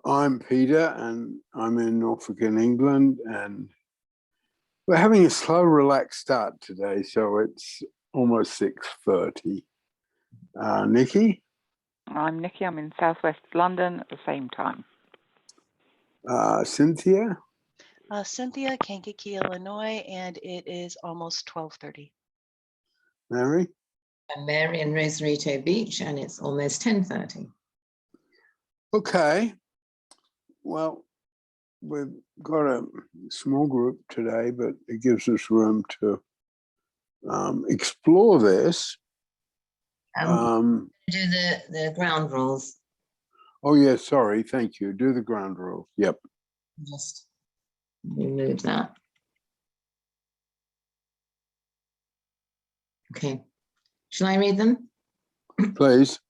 I'm Peter, and I'm in Norfolk in England, and we're having a slow, relaxed start today, so it's almost 6:30. Nikki? I'm Nikki. I'm in southwest London at the same time. Cynthia? Cynthia, Kankakee, Illinois, and it is almost 12:30. Mary? I'm Mary in Rosarito Beach, and it's almost 10:30. Okay. Well, we've got a small group today, but it gives us room to explore this. Do the ground rules. Oh, yeah, sorry. Thank you. Do the ground rules. Yep. Just remove that. Okay. Shall I read them? Please.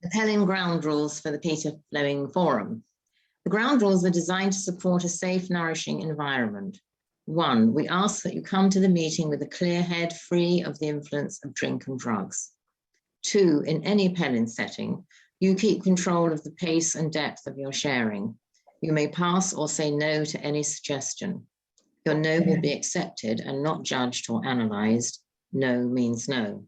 The Pelham ground rules for the Peter Fleming Forum. The ground rules are designed to support a safe, nourishing environment. 1, we ask that you come to the meeting with a clear head, free of the influence of drink and drugs. 2, in any Pelham setting, you keep control of the pace and depth of your sharing. You may pass or say no to any suggestion. Your no will be accepted and not judged or analysed. No means no.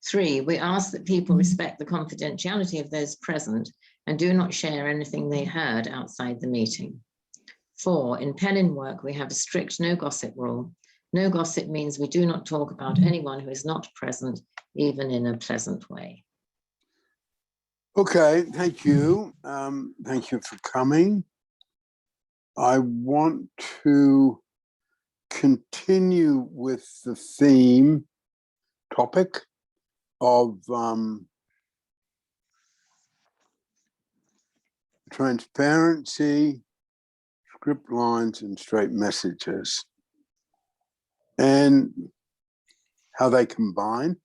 3, we ask that people respect the confidentiality of those present and do not share anything they heard outside the meeting. 4, in Pelham work, we have a strict no gossip rule. No gossip means we do not talk about anyone who is not present, even in a pleasant way. Okay, thank you. Thank you for coming. I want to continue with the theme topic of transparency, script lines, and straight messages, and how they combine.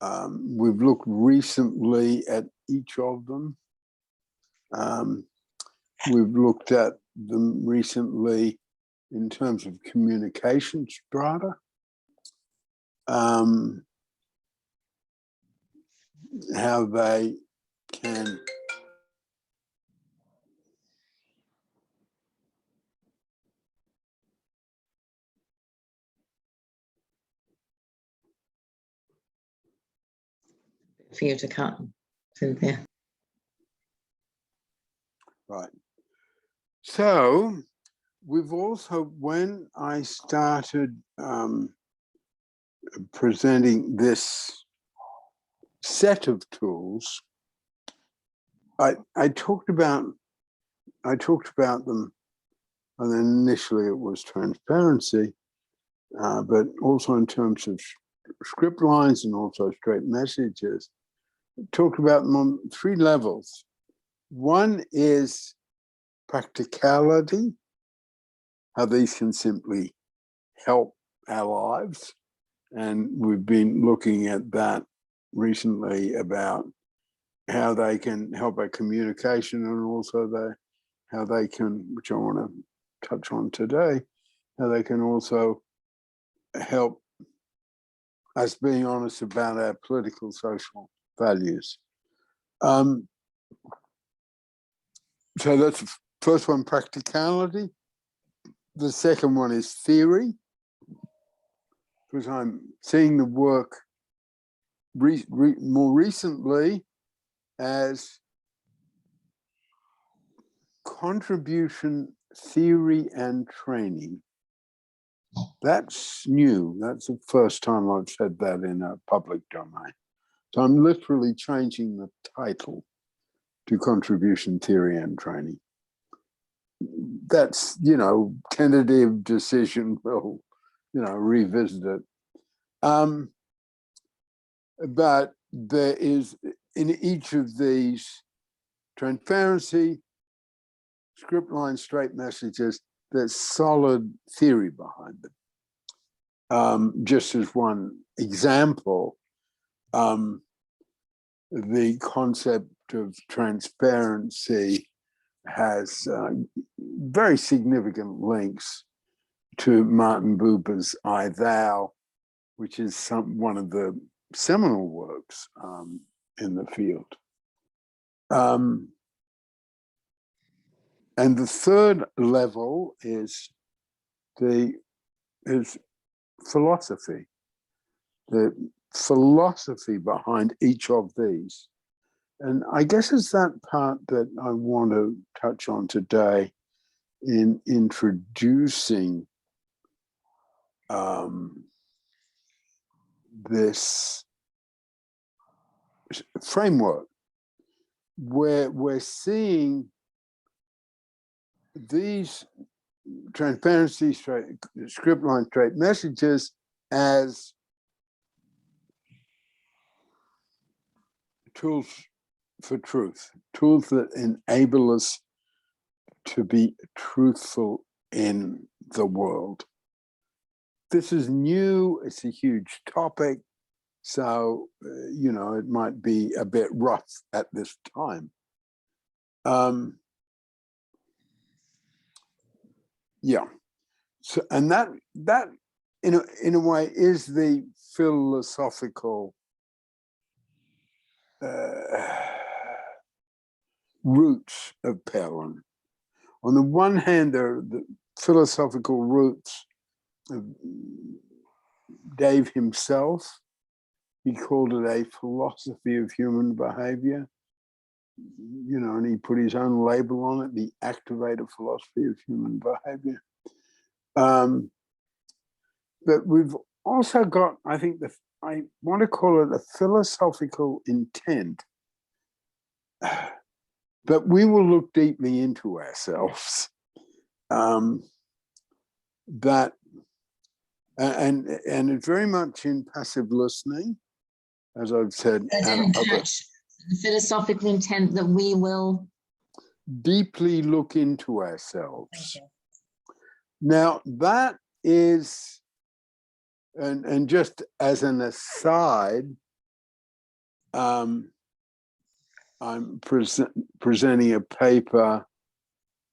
We've looked recently at each of them. We've looked at them recently in terms of communication strata. How they can For you to cut, Cynthia. Right. So we've also, when I started presenting this set of tools, I talked about them, and then initially it was transparency, but also in terms of script lines and also straight messages. I talked about them on 3 levels. One is practicality, how these can simply help our lives. And we've been looking at that recently about how they can help our communication, and also how they can, which I want to touch on today, how they can also help us being honest about our political, social values. So that's the first one, practicality. The second one is theory, because I'm seeing the work more recently as contribution theory and training. That's new. That's the first time I've said that in a public domain. So I'm literally changing the title to contribution theory and training. That's, tentative decision. We'll, revisit it. But there is, in each of these, transparency, script line, straight messages, there's solid theory behind them. Just as one example, the concept of transparency has very significant links to Martin Buber's I Thou, which is one of the seminal works in the field. And the third level is philosophy, the philosophy behind each of these. And I guess it's that part that I want to touch on today in introducing this framework, where we're seeing these transparency, script line, straight messages as tools for truth, tools that enable us to be truthful in the world. This is new, it's a huge topic, so, you know, it might be a bit rough at this time. Yeah, so, and that in a way is the philosophical roots of Pelham. On the one hand, there are the philosophical roots of Dave himself. He called it a philosophy of human behavior, you know, and he put his own label on it, the activated philosophy of human behavior. But we've also got, I think, I want to call it a philosophical intent. But we will look deeply into ourselves. That and it's very much in passive listening, as I've said. I didn't catch the philosophical intent that we will deeply look into ourselves. Now that is, and just as an aside, I'm presenting a paper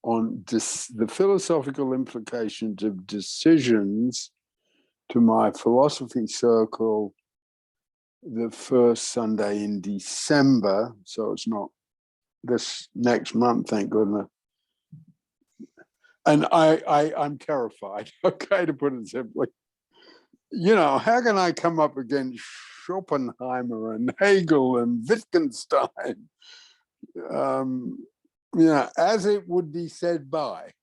on the philosophical implications of decisions to my philosophy circle the first Sunday in December. So it's not this next month, thank goodness. And I'm terrified, okay, to put it simply. You know, how can I come up against Schopenhauer and Hegel and Wittgenstein? You know, as it would be said by,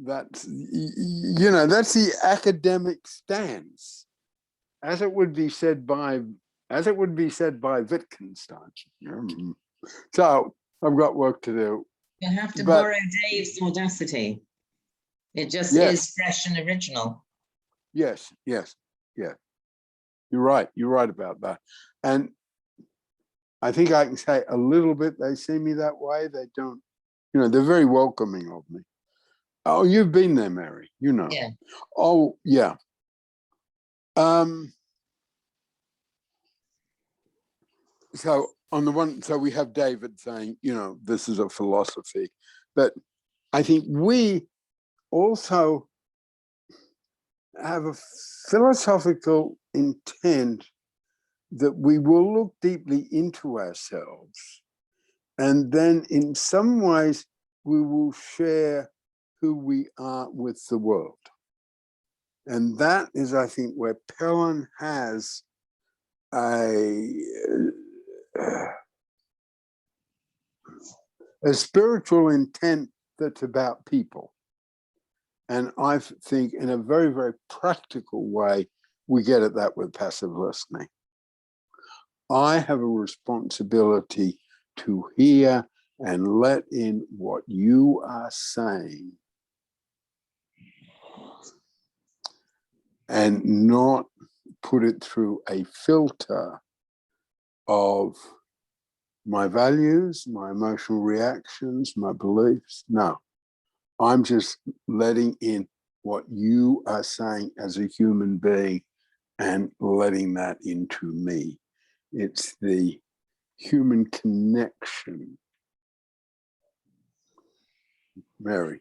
that's, you know, that's the academic stance, as it would be said by Wittgenstein. So I've got work to do. You have to borrow Dave's audacity. It just is fresh and original. Yes. You're right about that. And I think I can say a little bit, they see me that way. They don't, you know, they're very welcoming of me. Oh, you've been there, Mary, you know. Yeah. Oh, yeah. So on the one, so we have David saying, you know, this is a philosophy, but I think we also have a philosophical intent that we will look deeply into ourselves, and then in some ways we will share who we are with the world. And that is, I think, where Pelham has a spiritual intent that's about people. And I think in a very, very practical way, we get at that with passive listening. I have a responsibility to hear and let in what you are saying and not put it through a filter of my values, my emotional reactions, my beliefs. No, I'm just letting in what you are saying as a human being and letting that into me. It's the human connection. Mary.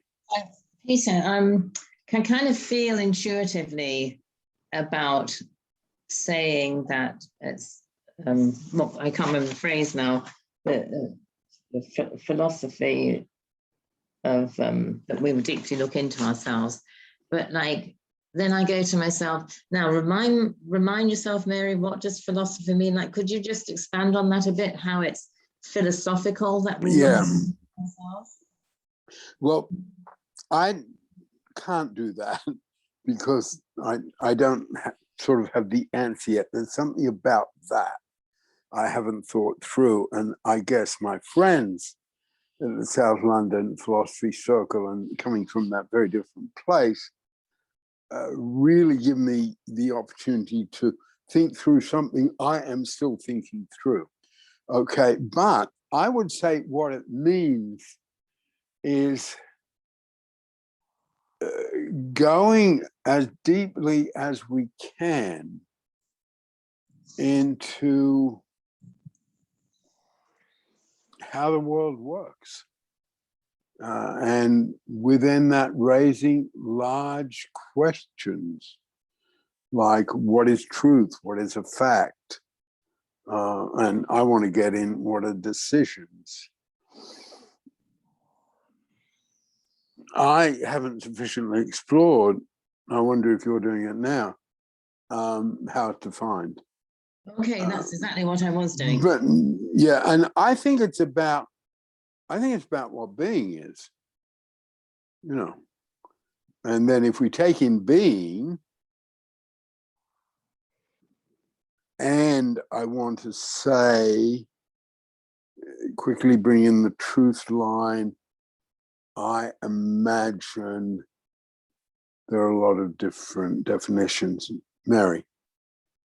Peter, can kind of feel intuitively about saying that it's, well, I can't remember the phrase now, the philosophy that we would deeply look into ourselves. But like, then I go to myself, now remind yourself, Mary, what does philosophy mean? Like, could you just expand on that a bit, how it's philosophical that we Yeah. look at ourselves? Well, I can't do that because I don't sort of have the answer yet. There's something about that I haven't thought through. And I guess my friends in the South London Philosophy Circle, and coming from that very different place, really give me the opportunity to think through something I am still thinking through. Okay, but I would say what it means is going as deeply as we can into how the world works. And within that, raising large questions like what is truth, what is a fact, and I want to get in what are decisions. I haven't sufficiently explored, I wonder if you're doing it now, how it's defined. Okay, that's exactly what I was doing. But yeah, and I think it's about what being is, you know. And then if we take in being, and I want to say, quickly bring in the truth line, I imagine there are a lot of different definitions. Mary.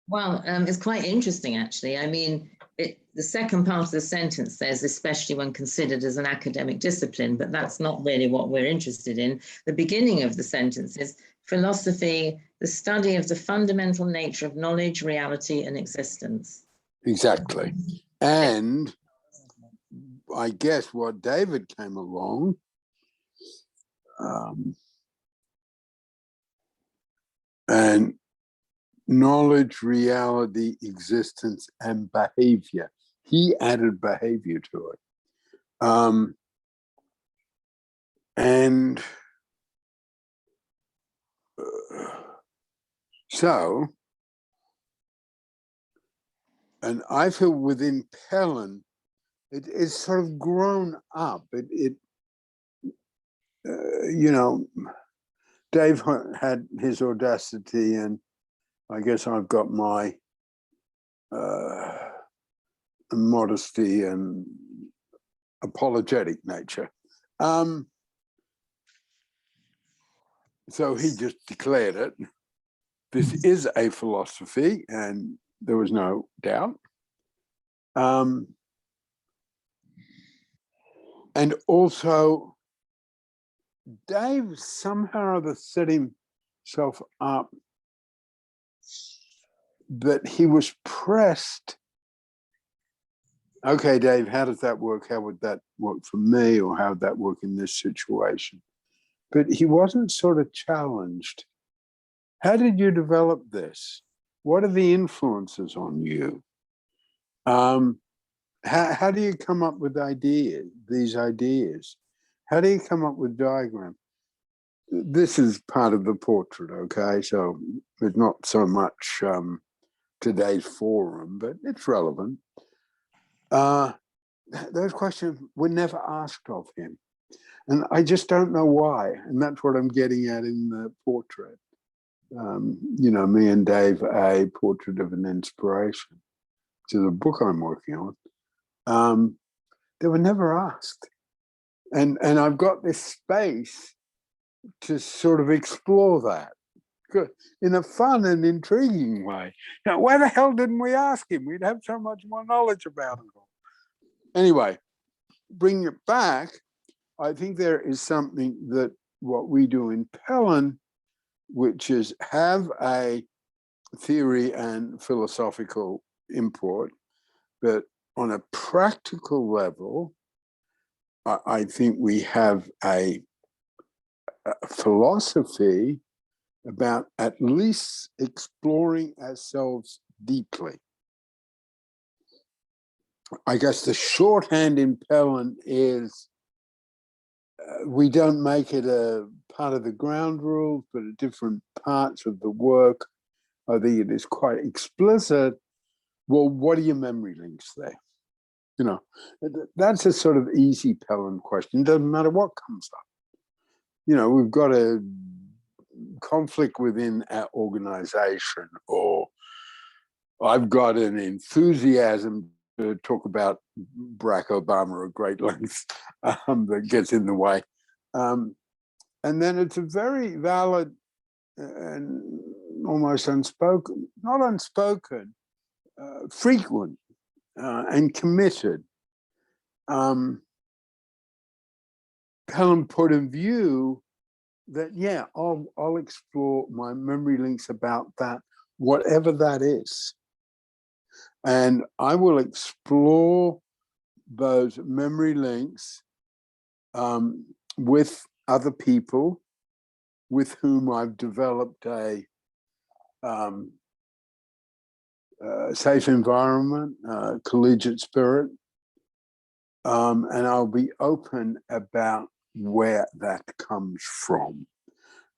Well, it's quite interesting, actually. I mean, the second part of the sentence says, especially when considered as an academic discipline, but that's not really what we're interested in. The beginning of the sentence is philosophy, the study of the fundamental nature of knowledge, reality, and existence. Exactly. And I guess what David came along, and knowledge, reality, existence, and behavior. He added behavior to it. And so, and I feel within Pellin, it is sort of grown up. You know, Dave had his audacity, and I guess I've got my modesty and apologetic nature. So he just declared it. This is a philosophy, and there was no doubt. And also, Dave somehow or other set himself up that he was pressed. Okay, Dave, how does that work? How would that work for me? Or how would that work in this situation? But he wasn't sort of challenged. How did you develop this? What are the influences on you? How do you come up with these ideas? How do you come up with diagrams? This is part of the portrait, okay? So it's not so much today's forum, but it's relevant. Those questions were never asked of him. And I just don't know why. And that's what I'm getting at in the portrait. You know, me and Dave, a portrait of an inspiration, to the book I'm working on. They were never asked. And I've got this space to sort of explore that in a fun and intriguing way. Now, why the hell didn't we ask him? We'd have so much more knowledge about it all. Anyway, bring it back. I think there is something that what we do in Pellin, which is have a theory and philosophical import, but on a practical level, I think we have a philosophy about at least exploring ourselves deeply. I guess the shorthand in Pellin is we don't make it a part of the ground rules, but at different parts of the work, I think it is quite explicit. Well, what are your memory links there? You know, that's a sort of easy Pelham question. Doesn't matter what comes up. You know, we've got a conflict within our organization, or I've got an enthusiasm to talk about Barack Obama at great length that gets in the way. And then it's a very valid and almost unspoken, not unspoken, frequent and committed Pelham put in view that, yeah, I'll explore my memory links about that, whatever that is. And I will explore those memory links with other people with whom I've developed a safe environment, collegiate spirit, and I'll be open about where that comes from.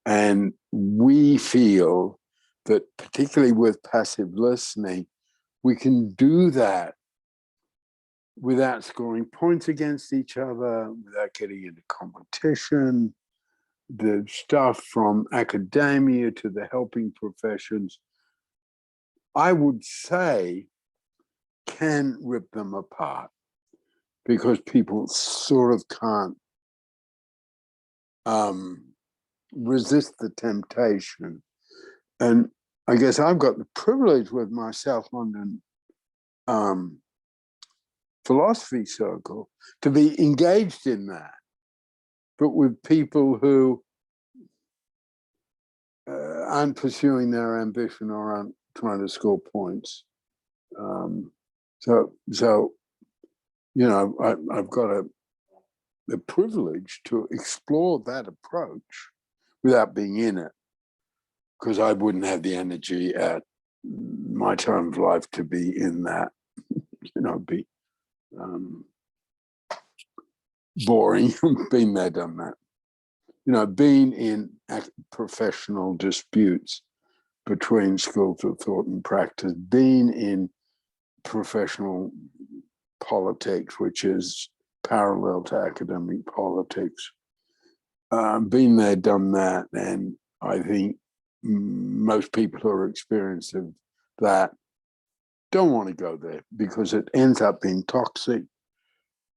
And we feel that, particularly with passive listening, we can do that without scoring points against each other, without getting into competition. The stuff from academia to the helping professions, I would say, can rip them apart because people sort of can't resist the temptation. And I guess I've got the privilege with my South London philosophy circle to be engaged in that, but with people who aren't pursuing their ambition or aren't trying to score points. So you know, I've got the privilege to explore that approach without being in it, because I wouldn't have the energy at my time of life to be in that, you know, be boring. Been there, done that. You know, being in professional disputes between schools of thought and practice, being in professional politics, which is parallel to academic politics, been there, done that. And I think most people who are experienced of that don't want to go there because it ends up being toxic.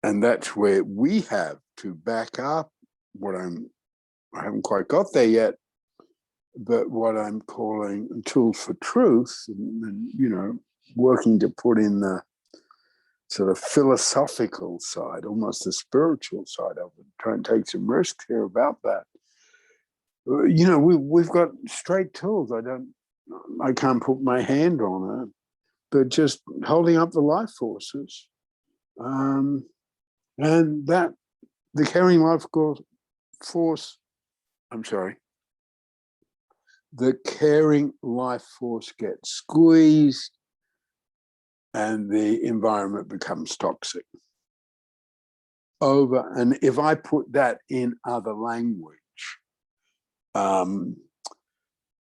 And that's where we have to back up what I haven't quite got there yet, but what I'm calling tools for truth, and you know, working to put in the sort of philosophical side, almost the spiritual side of it, try and take some risk here about that. You know, we've got straight tools. I can't put my hand on it, but just holding up the life forces, and that the caring life force. I'm sorry. The caring life force gets squeezed, and the environment becomes toxic. And if I put that in other language,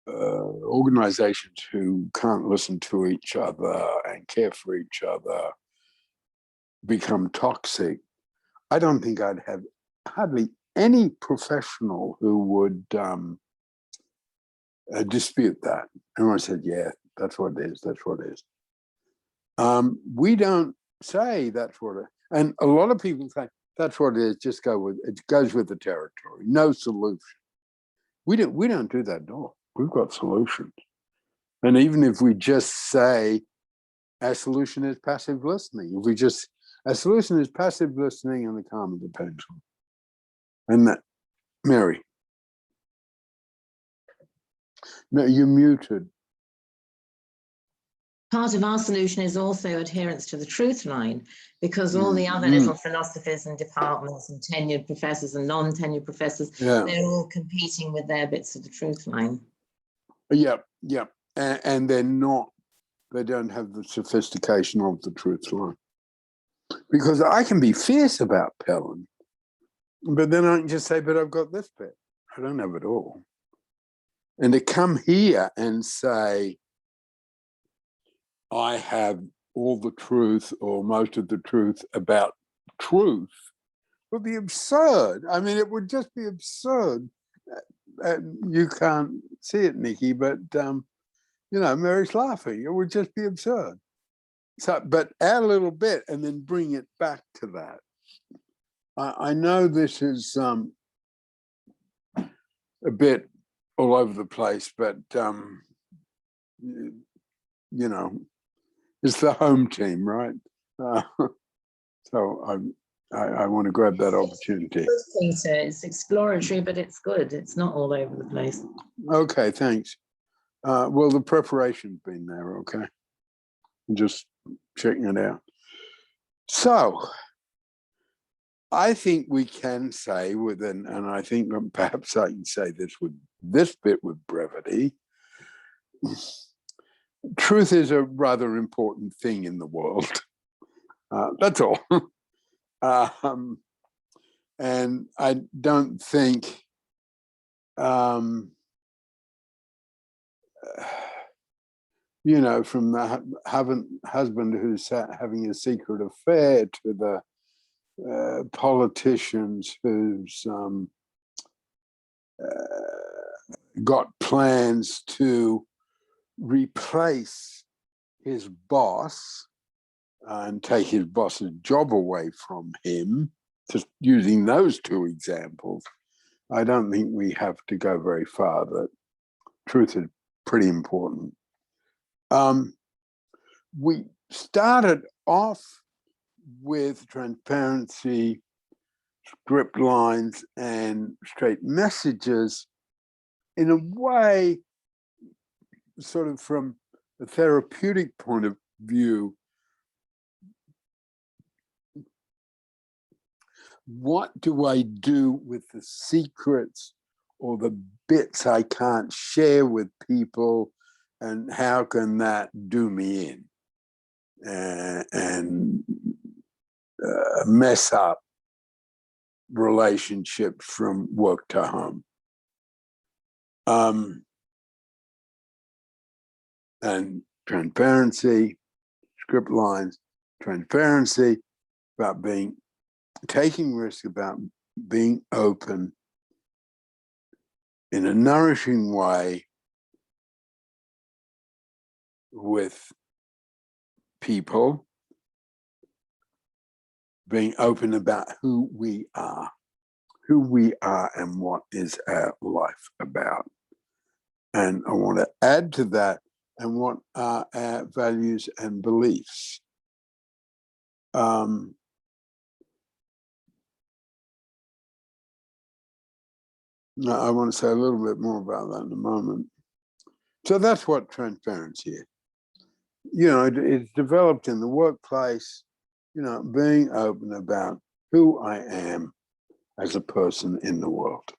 organizations who can't listen to each other and care for each other become toxic. I don't think I'd have hardly any professional who would dispute that. Everyone said, yeah, that's what it is. That's what it is. We don't say that's what it is. And a lot of people say, that's what it is, just go with it. It goes with the territory. No solution. We don't do that at all. We've got solutions. And even if we just say our solution is passive listening, our solution is passive listening and the calm of the pendulum. And that, Mary. No, you're muted. Part of our solution is also adherence to the truth line, because all the other little philosophies and departments and tenured professors and non-tenured professors, they're all competing with their bits of the truth line. Yeah. And they don't have the sophistication of the truth line. Because I can be fierce about Pelham, But then I can just say, but I've got this bit. I don't have it all. And to come here and say, I have all the truth or most of the truth about truth would be absurd. I mean, it would just be absurd. You can't see it, Nikki, but you know, Mary's laughing. It would just be absurd. So, but add a little bit and then bring it back to that. I know this is a bit all over the place, but you know, it's the home team, right? So I want to grab that opportunity. Peter, it's exploratory, but it's good. It's not all over the place. Okay, thanks. Well, the preparation's been there, okay? I'm just checking it out. So I think we can say within, and I think perhaps I can say this bit with brevity. Truth is a rather important thing in the world. That's all. And I don't think you know, from the husband who's having a secret affair to the politicians who's got plans to replace his boss and take his boss's job away from him, just using those two examples, I don't think we have to go very far. That truth is pretty important. We started off with transparency, script lines, and straight messages in a way, sort of from a therapeutic point of view. What do I do with the secrets or the bits I can't share with people, and how can that do me in and mess up relationships from work to home? And transparency, script lines, transparency about taking risks, about being open in a nourishing way with people, being open about who we are and what is our life about. And I want to add to that, and what are our values and beliefs. Now, I want to say a little bit more about that in a moment. So that's what transparency is. You know, it's developed in the workplace, you know, being open about who I am as a person in the world,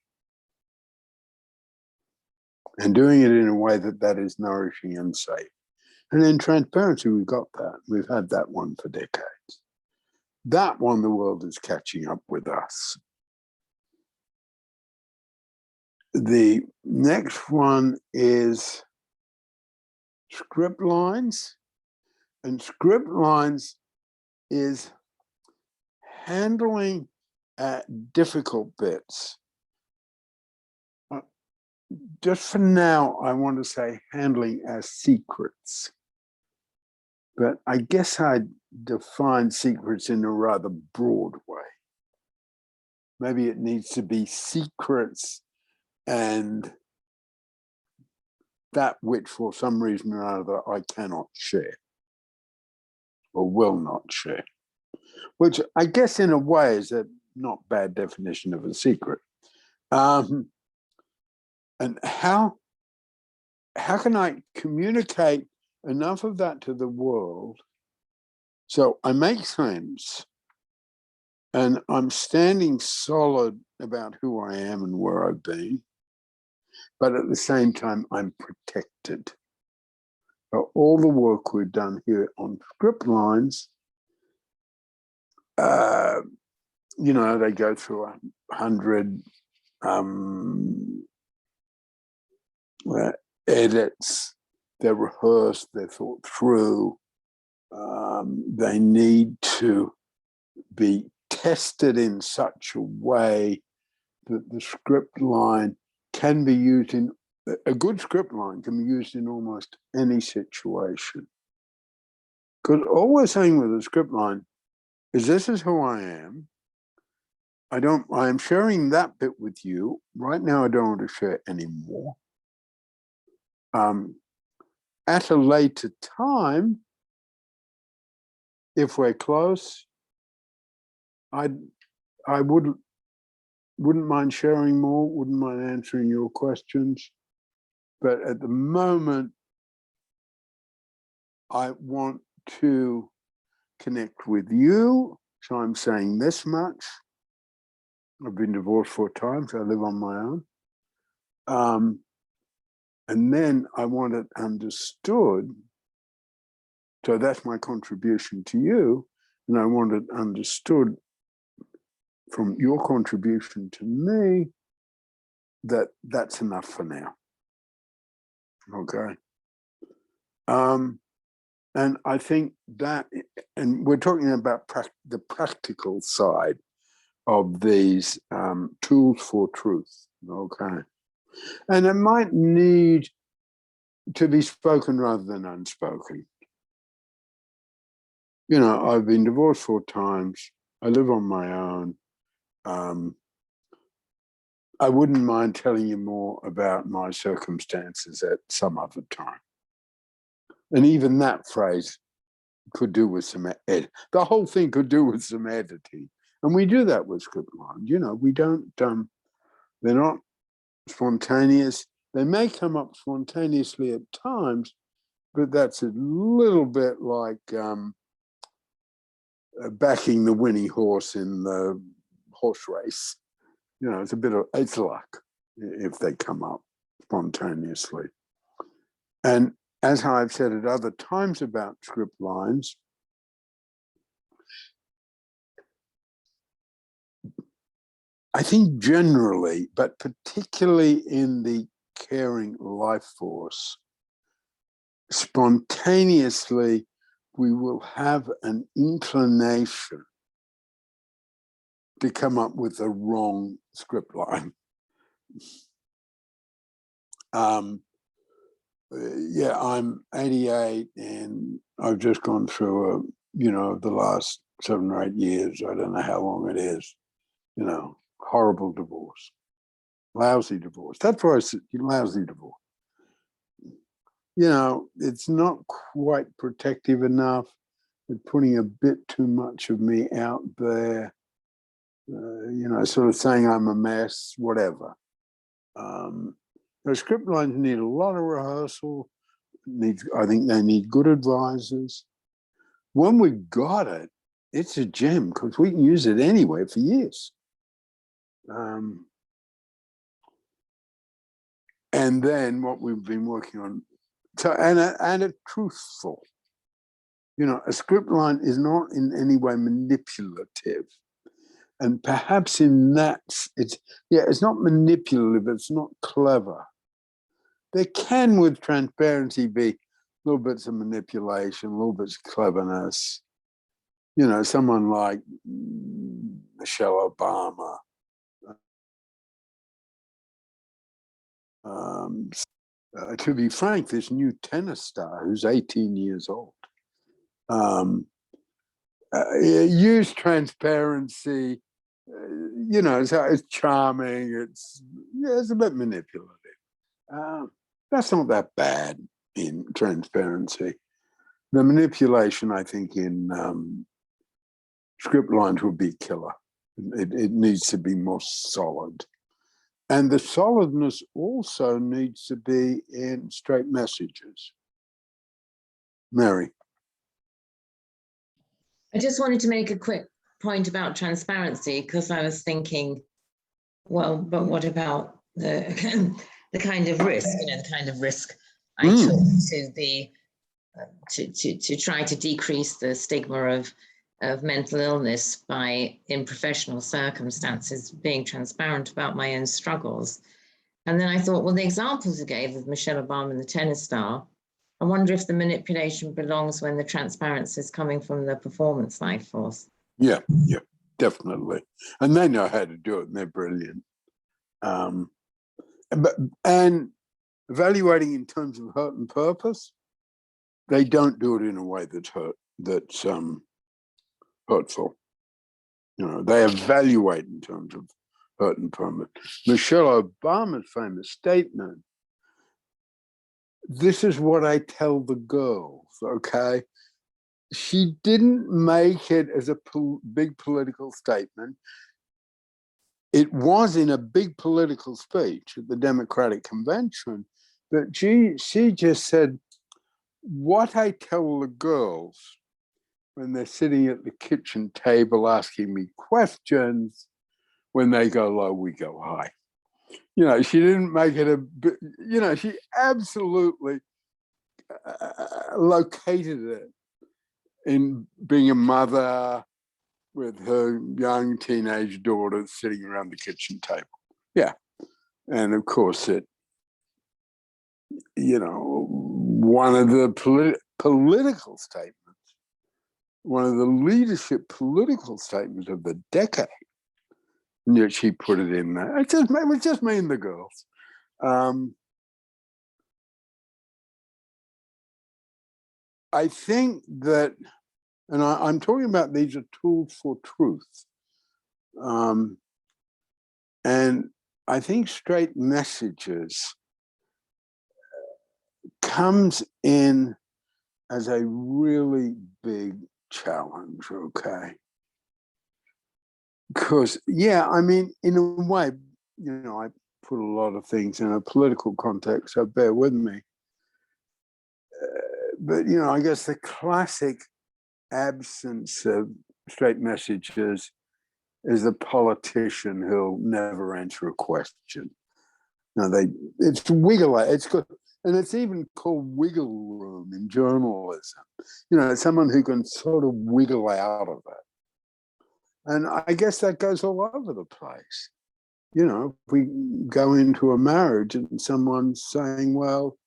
and doing it in a way that is nourishing and safe. And in transparency, we've got that. We've had that one for decades. That one, the world is catching up with us. The next one is script lines. And script lines is handling difficult bits. Just for now, I want to say handling as secrets. But I guess I'd define secrets in a rather broad way. Maybe it needs to be secrets and that which for some reason or other I cannot share or will not share, which I guess in a way is a not bad definition of a secret. And how can I communicate enough of that to the world so I make sense and I'm standing solid about who I am and where I've been, but at the same time, I'm protected. So all the work we've done here on script lines you know, they go through 100 edits, they're rehearsed, they're thought through. They need to be tested in such a way that the script line can be used in, a good script line can be used in almost any situation. Because all we're saying with a script line is this is who I am. I am sharing that bit with you. Right now, I don't want to share anymore. At a later time, if we're close, I wouldn't mind sharing more, wouldn't mind answering your questions. But at the moment, I want to connect with you. So I'm saying this much. I've been divorced 4 times. I live on my own. And then I want it understood. So that's my contribution to you. And I want it understood from your contribution to me that that's enough for now. Okay. And I think that, and we're talking about the practical side of these tools for truth. Okay. And it might need to be spoken rather than unspoken. You know, I've been divorced 4 times. I live on my own. I wouldn't mind telling you more about my circumstances at some other time. And even that phrase could do with some the whole thing could do with some editing. And we do that with script lines. You know, we don't, they're not spontaneous. They may come up spontaneously at times, but that's a little bit like backing the winning horse in the horse race. You know, it's luck if they come up spontaneously. And as I've said at other times about script lines, I think generally, but particularly in the caring life force, spontaneously, we will have an inclination to come up with the wrong script line. Yeah, I'm 88 and I've just gone through the last 7 or 8 years, I don't know how long it is, horrible divorce, lousy divorce. That's why I said lousy divorce. It's not quite protective enough. It's putting a bit too much of me out there, sort of saying I'm a mess, whatever. The script lines need a lot of rehearsal. I think they need good advisors. When we got it, it's a gem because we can use it anyway for years. And then what we've been working on, and it's truthful. A script line is not in any way manipulative. And perhaps in that, it's not manipulative, it's not clever. There can, with transparency, be little bits of manipulation, little bits of cleverness. Someone like Michelle Obama. To be frank, this new tennis star who's 18 years old used transparency. It's charming. It's a bit manipulative. That's not that bad in transparency. The manipulation, I think, in script lines would be killer. It needs to be more solid. And the solidness also needs to be in straight messages. Mary. I just wanted to make a quick point about transparency because I was thinking, well, but what about the the kind of risk, the kind of risk I took to try to decrease the stigma of of mental illness by, in professional circumstances, being transparent about my own struggles. And then I thought, well, the examples you gave of Michelle Obama and the tennis star, I wonder if the manipulation belongs when the transparency is coming from the performance life force. Yeah, definitely. And they know how to do it, and they're brilliant. And evaluating in terms of hurt and purpose, they don't do it in a way that's hurtful. You know, they evaluate in terms of hurt and purpose. Michelle Obama's famous statement, "This is what I tell the girls," okay? She didn't make it as a big political statement. It was in a big political speech at the Democratic convention, but she just said, "What I tell the girls when they're sitting at the kitchen table asking me questions, when they go low, we go high." You know, she didn't make it you know, she absolutely located it in being a mother with her young teenage daughters sitting around the kitchen table. Yeah. And of course, it, you know, one of the political statements, one of the leadership political statements of the decade, and yet she put it in there. It was just me and the girls. I think that, and I'm talking about, these are tools for truth. And I think straight messages comes in as a really big challenge, okay? Because, yeah, I mean, in a way, you know, I put a lot of things in a political context, so bear with me. But, you know, I guess the classic absence of straight messages is the politician who'll never answer a question. No, it's wiggle, it's good. And it's even called wiggle room in journalism. You know, someone who can sort of wiggle out of it. And I guess that goes all over the place. You know, if we go into a marriage and someone's saying, well,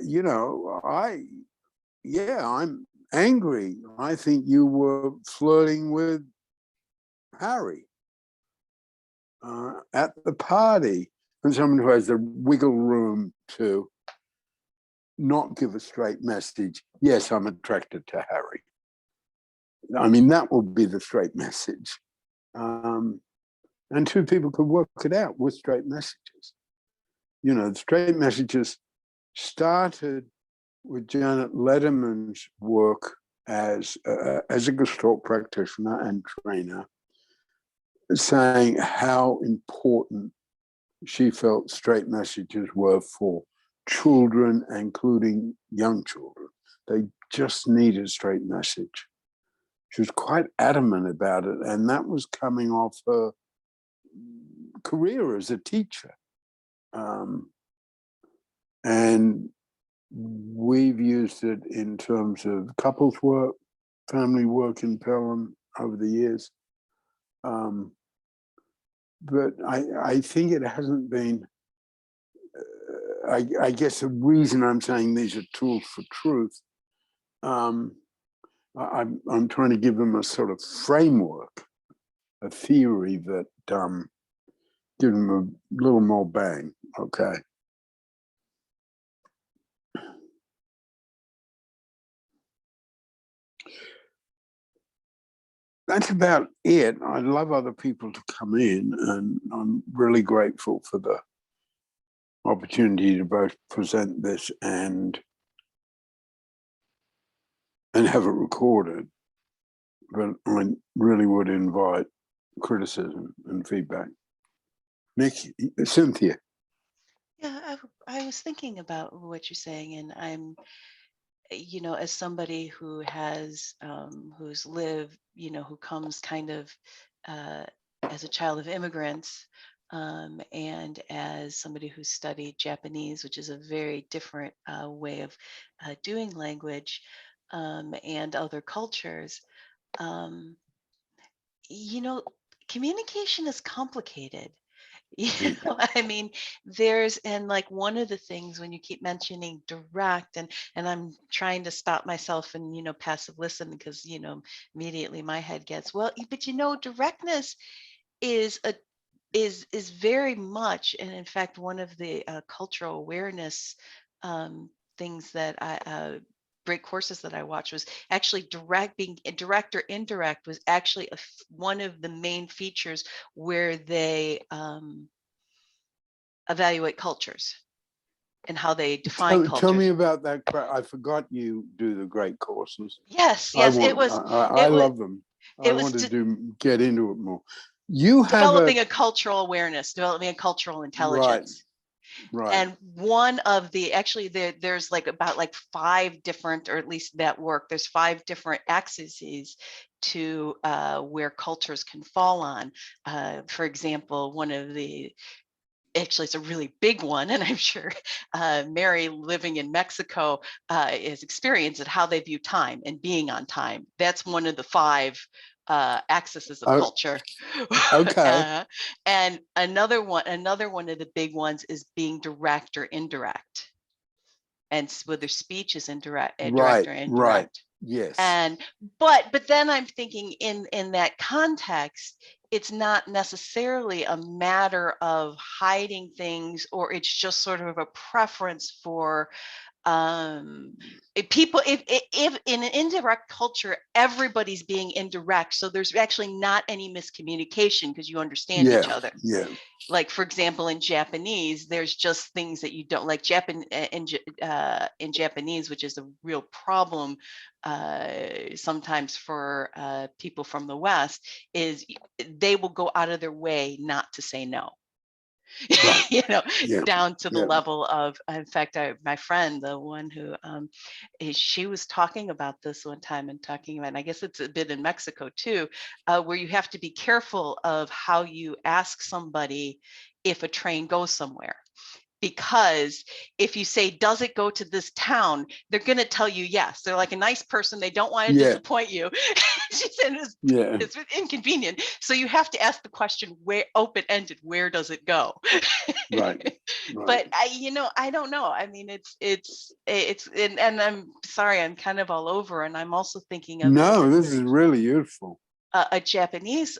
you know, I'm angry. I think you were flirting with Harry at the party. And someone who has the wiggle room to not give a straight message, yes, I'm attracted to Harry. I mean, that will be the straight message. And two people could work it out with straight messages. You know, the straight messages started with Janet Letterman's work as a Gestalt practitioner and trainer, saying how important she felt straight messages were for children, including young children. They just need a straight message. She was quite adamant about it, and that was coming off her career as a teacher. And we've used it in terms of couples work, family work in Pelham over the years. But I think it hasn't been, I guess the reason I'm saying these are tools for truth, I'm trying to give them a sort of framework, a theory that give them a little more bang, okay? That's about it. I'd love other people to come in, and I'm really grateful for the opportunity to both present this and have it recorded. But I really would invite criticism and feedback. Nick, Cynthia. Yeah, I was thinking about what you're saying, and I'm, you know, as somebody who has, who's lived, you know, who comes kind of as a child of immigrants, and as somebody who studied Japanese, which is a very different way of doing language. and other cultures, you know, communication is complicated. I mean, and like one of the things when you keep mentioning direct, and I'm trying to stop myself and, passive listen, because, immediately my head gets, well, but directness is is very much, and in fact, one of the cultural awareness things that great courses that I watched was actually being direct or indirect was actually one of the main features where they evaluate cultures and how they define Tell cultures. me about that. I forgot you do the great courses. Yes, I it was love them. I it was wanted to get into it more. You have developing a cultural awareness, developing a cultural intelligence. Right. And one of the, actually there's about 5 different, or at least that work, there's 5 different axes to where cultures can fall on. For example, one of the, actually it's a really big one, and I'm sure Mary, living in Mexico, is experienced at how they view time and being on time. That's one of the 5 axes of culture. Okay. And another one of the big ones is being direct or indirect, and whether speech is direct or indirect. Right. Yes. And but then I'm thinking in that context, it's not necessarily a matter of hiding things, or it's just sort of a preference for if in an indirect culture, everybody's being indirect, so there's actually not any miscommunication because you understand each other. Yeah. Like, for example, in Japanese, there's just things that you don't like. In Japanese, which is a real problem sometimes for people from the West, is they will go out of their way not to say no. Right. Down to the level of, in fact, my friend, the one who she was talking about this one time, and I guess it's a bit in Mexico too, where you have to be careful of how you ask somebody if a train goes somewhere. Because if you say, does it go to this town, they're going to tell you yes. They're like a nice person. They don't want to disappoint you. She said it's inconvenient. So you have to ask the question, where, open-ended, where does it go? Right. But I don't know. I mean, it's and I'm sorry, I'm kind of all over. And I'm also thinking of this is really useful. A Japanese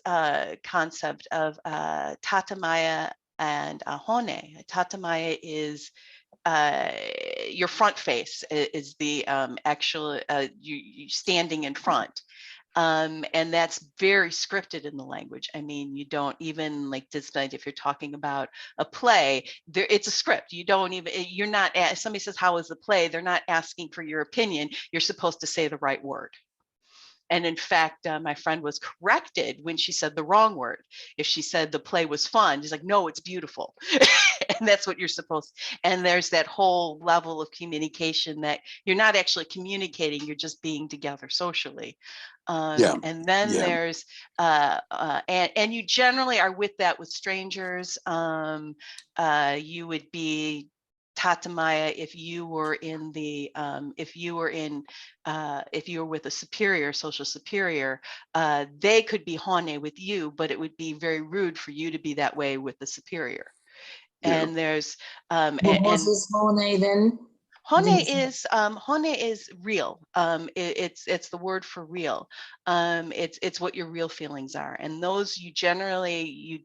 concept of tatamaya and hone. Tatamaya is your front face, is the actual you standing in front. And that's very scripted in the language. I mean, you don't even, like, despite if you're talking about a play, it's a script. You're not, somebody says, how is the play? They're not asking for your opinion. You're supposed to say the right word. And in fact, my friend was corrected when she said the wrong word. If she said the play was fun, she's like, no, it's beautiful. And that's what you're supposed to. And there's that whole level of communication that you're not actually communicating, you're just being together socially. And then there's, and you generally are with with strangers. You would be tatamaya if you were in the if you were with a superior, social superior. They could be hone with you, but it would be very rude for you to be that way with the superior. And there's what is hone then? Hone is real. It's the word for real. It's what your real feelings are, and those you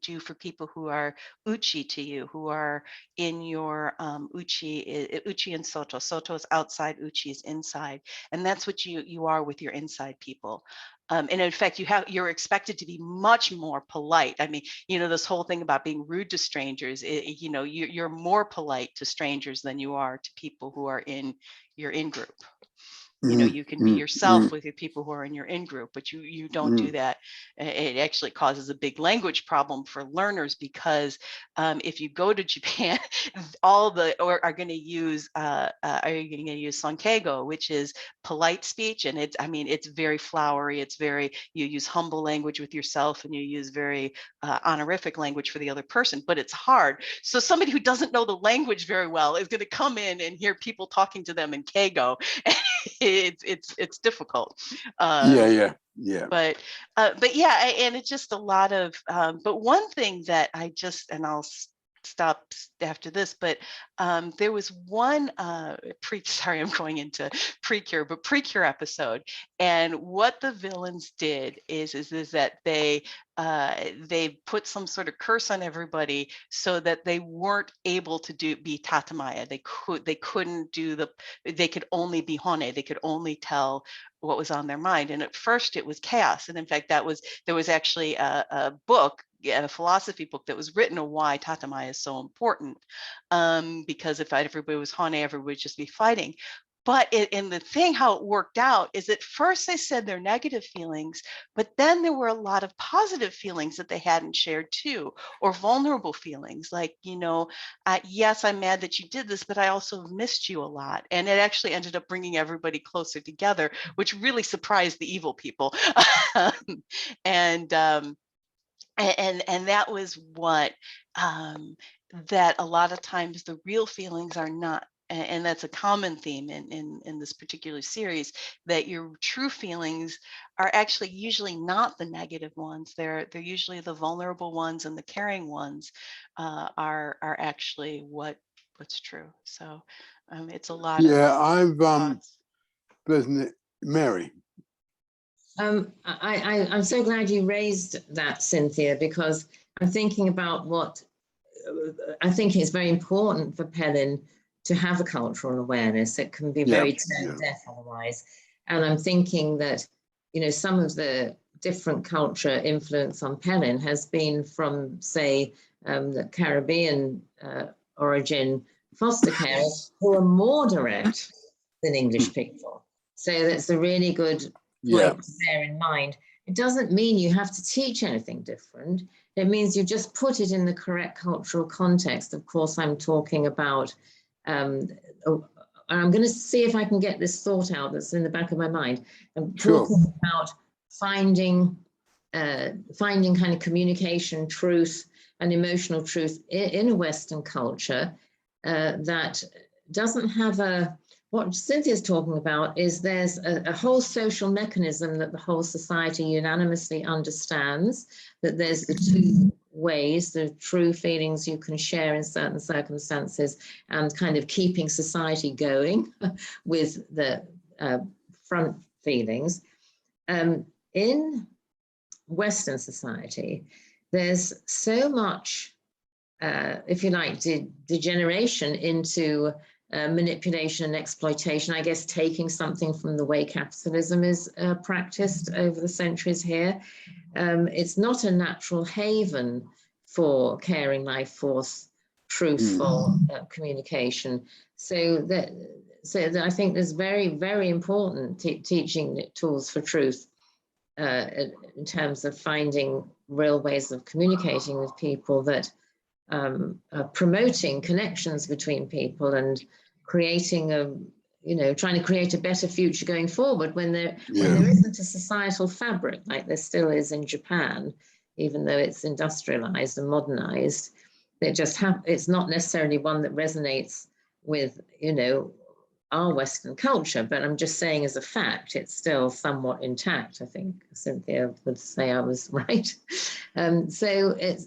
do for people who are uchi to you, who are in your uchi and soto. Soto is outside, uchi is inside, and that's what you are with your inside people. And in fact, you're expected to be much more polite. I mean, this whole thing about being rude to strangers, you're more polite to strangers than you are to people who are in your in-group. You can be yourself with your people who are in your in-group, but you don't do that. It actually causes a big language problem for learners, because if you go to Japan, are going to use Sankeigo, which is polite speech, and it's very flowery. You use humble language with yourself, and you use very honorific language for the other person, but it's hard. So somebody who doesn't know the language very well is going to come in and hear people talking to them in Keigo. it's difficult. Yeah. But yeah, and it's just a lot of. But one thing that I just, and I'll stop after this, but there was one sorry, I'm going into Precure episode, and what the villains did is that they put some sort of curse on everybody so that they weren't able to be Tatamaya. They couldn't do they could only be Hone. They could only tell what was on their mind. And at first it was chaos. And in fact, there was actually a book, a philosophy book that was written on why Tatamaya is so important. Because if everybody was Hane, everybody would just be fighting. But in the thing, how it worked out is at first they said their negative feelings, but then there were a lot of positive feelings that they hadn't shared too, or vulnerable feelings like, yes, I'm mad that you did this, but I also missed you a lot. And it actually ended up bringing everybody closer together, which really surprised the evil people. And that was what, that a lot of times the real feelings are not, and that's a common theme in this particular series, that your true feelings are actually usually not the negative ones. They're usually the vulnerable ones, and the caring ones are actually what's true. So it's a lot of thoughts. Mary. I'm so glad you raised that, Cynthia, because I'm thinking about what I think it's very important for Pelin to have a cultural awareness. It can be very tone deaf otherwise. And I'm thinking that, some of the different culture influence on Pelin has been from, say, the Caribbean origin foster carers who are more direct than English people. So that's a really good point to bear in mind. It doesn't mean you have to teach anything different. It means you just put it in the correct cultural context. Of course, I'm talking about, I'm going to see if I can get this thought out that's in the back of my mind. I'm talking about finding kind of communication, truth, and emotional truth in a Western culture that doesn't have what Cynthia's talking about is there's a whole social mechanism that the whole society unanimously understands, that there's the two ways, the true feelings you can share in certain circumstances and kind of keeping society going with the front feelings. In Western society, there's so much, if you like, degeneration into manipulation and exploitation, I guess taking something from the way capitalism is practiced over the centuries here. It's not a natural haven for caring life force, truthful communication. So that I think there's very, very important teaching tools for truth in terms of finding real ways of communicating with people that promoting connections between people and creating trying to create a better future going forward when there isn't a societal fabric like there still is in Japan, even though it's industrialized and modernized. It's not necessarily one that resonates with, our Western culture, but I'm just saying as a fact, it's still somewhat intact. I think Cynthia would say I was right. So it's,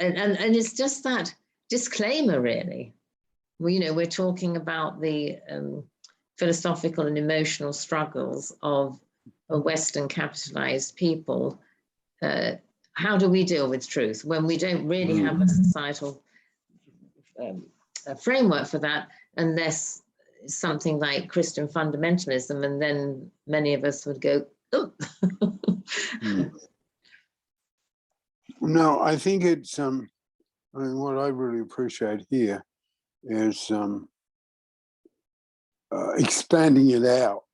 and it's just that disclaimer, really. We're talking about the philosophical and emotional struggles of a Western capitalized people. How do we deal with truth when we don't really have a societal framework for that, unless something like Christian fundamentalism, and then many of us would go, oh. No, I think it's, what I really appreciate here is expanding it out.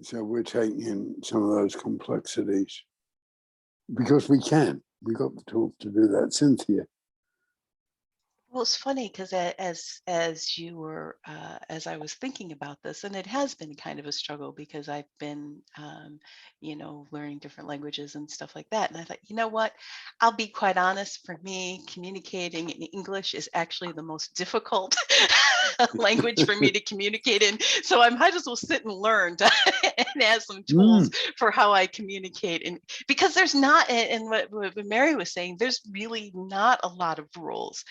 So we're taking in some of those complexities because we got the tools to do that, Cynthia. Well, it's funny because as you were as I was thinking about this, and it has been kind of a struggle because I've been learning different languages and stuff like that. And I thought, you know what? I'll be quite honest. For me, communicating in English is actually the most difficult language for me to communicate in. So I might as well sit and learn and have some tools for how I communicate. And because there's not, and what Mary was saying, there's really not a lot of rules.